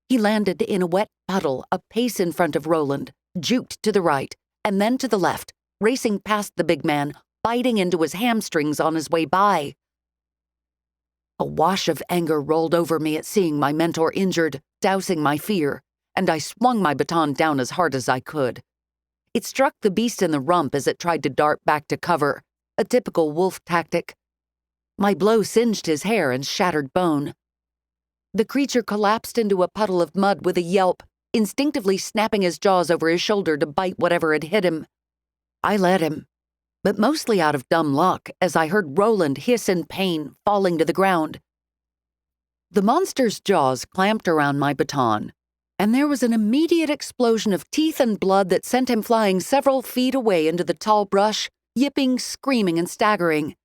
He landed in a wet puddle a pace in front of Roland, juked to the right, and then to the left, racing past the big man, biting into his hamstrings on his way by. A wash of anger rolled over me at seeing my mentor injured, dousing my fear, and I swung my baton down as hard as I could. It struck the beast in the rump as it tried to dart back to cover, a typical wolf tactic. My blow singed his hair and shattered bone. The creature collapsed into a puddle of mud with a yelp, instinctively snapping his jaws over his shoulder to bite whatever had hit him. I let him, but mostly out of dumb luck, as I heard Roland hiss in pain, falling to the ground. The monster's jaws clamped around my baton, and there was an immediate explosion of teeth and blood that sent him flying several feet away into the tall brush, yipping, screaming, and staggering.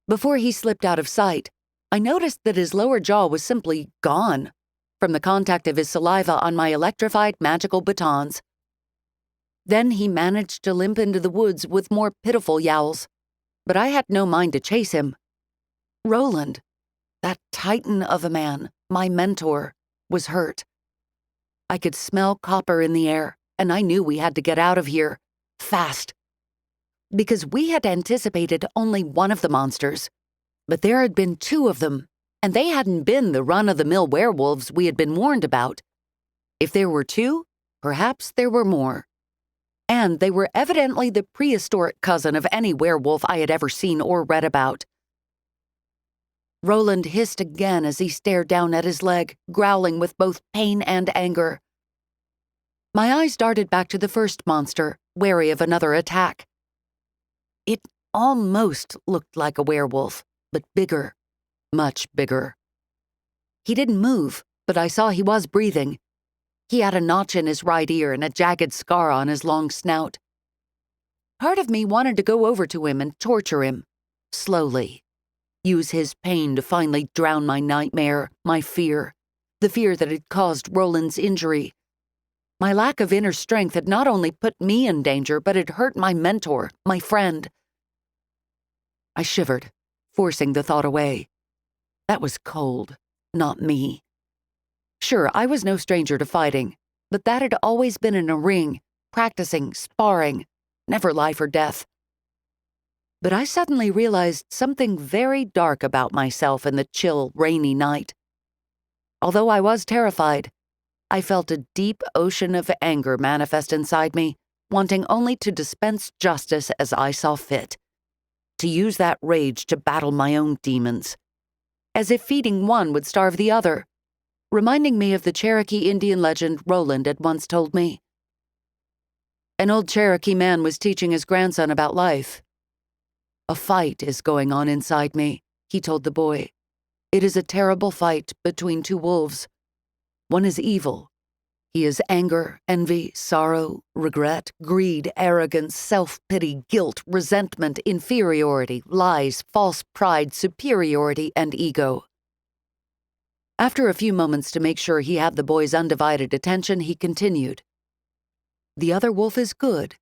Before he slipped out of sight, I noticed that his lower jaw was simply gone from the contact of his saliva on my electrified magical batons. Then he managed to limp into the woods with more pitiful yowls, but I had no mind to chase him. Roland, that titan of a man, my mentor, was hurt. I could smell copper in the air, and I knew we had to get out of here, fast. Because we had anticipated only one of the monsters, but there had been two of them, and they hadn't been the run-of-the-mill werewolves we had been warned about. If there were two, perhaps there were more. And they were evidently the prehistoric cousin of any werewolf I had ever seen or read about. Roland hissed again as he stared down at his leg, growling with both pain and anger. My eyes darted back to the first monster, wary of another attack. It almost looked like a werewolf, but bigger, much bigger. He didn't move, but I saw he was breathing. He had a notch in his right ear and a jagged scar on his long snout. Part of me wanted to go over to him and torture him, slowly. Use his pain to finally drown my nightmare, my fear, the fear that had caused Roland's injury. My lack of inner strength had not only put me in danger, but had hurt my mentor, my friend. I shivered, forcing the thought away. That was cold, not me. Sure, I was no stranger to fighting, but that had always been in a ring, practicing, sparring, never life or death. But I suddenly realized something very dark about myself in the chill, rainy night. Although I was terrified, I felt a deep ocean of anger manifest inside me, wanting only to dispense justice as I saw fit, to use that rage to battle my own demons, as if feeding one would starve the other, reminding me of the Cherokee Indian legend Roland had once told me. An old Cherokee man was teaching his grandson about life. A fight is going on inside me, he told the boy. It is a terrible fight between two wolves. One is evil. He is anger, envy, sorrow, regret, greed, arrogance, self-pity, guilt, resentment, inferiority, lies, false pride, superiority, and ego. After a few moments to make sure he had the boy's undivided attention, he continued. The other wolf is good.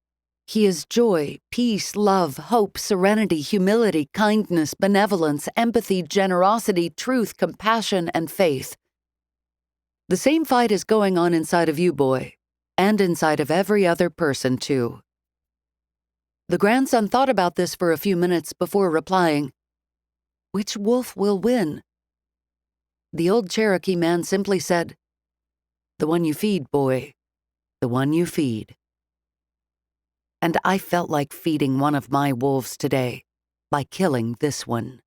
He is joy, peace, love, hope, serenity, humility, kindness, benevolence, empathy, generosity, truth, compassion, and faith. The same fight is going on inside of you, boy, and inside of every other person, too. The grandson thought about this for a few minutes before replying, "Which wolf will win?" The old Cherokee man simply said, "The one you feed, boy, the one you feed." And I felt like feeding one of my wolves today by killing this one.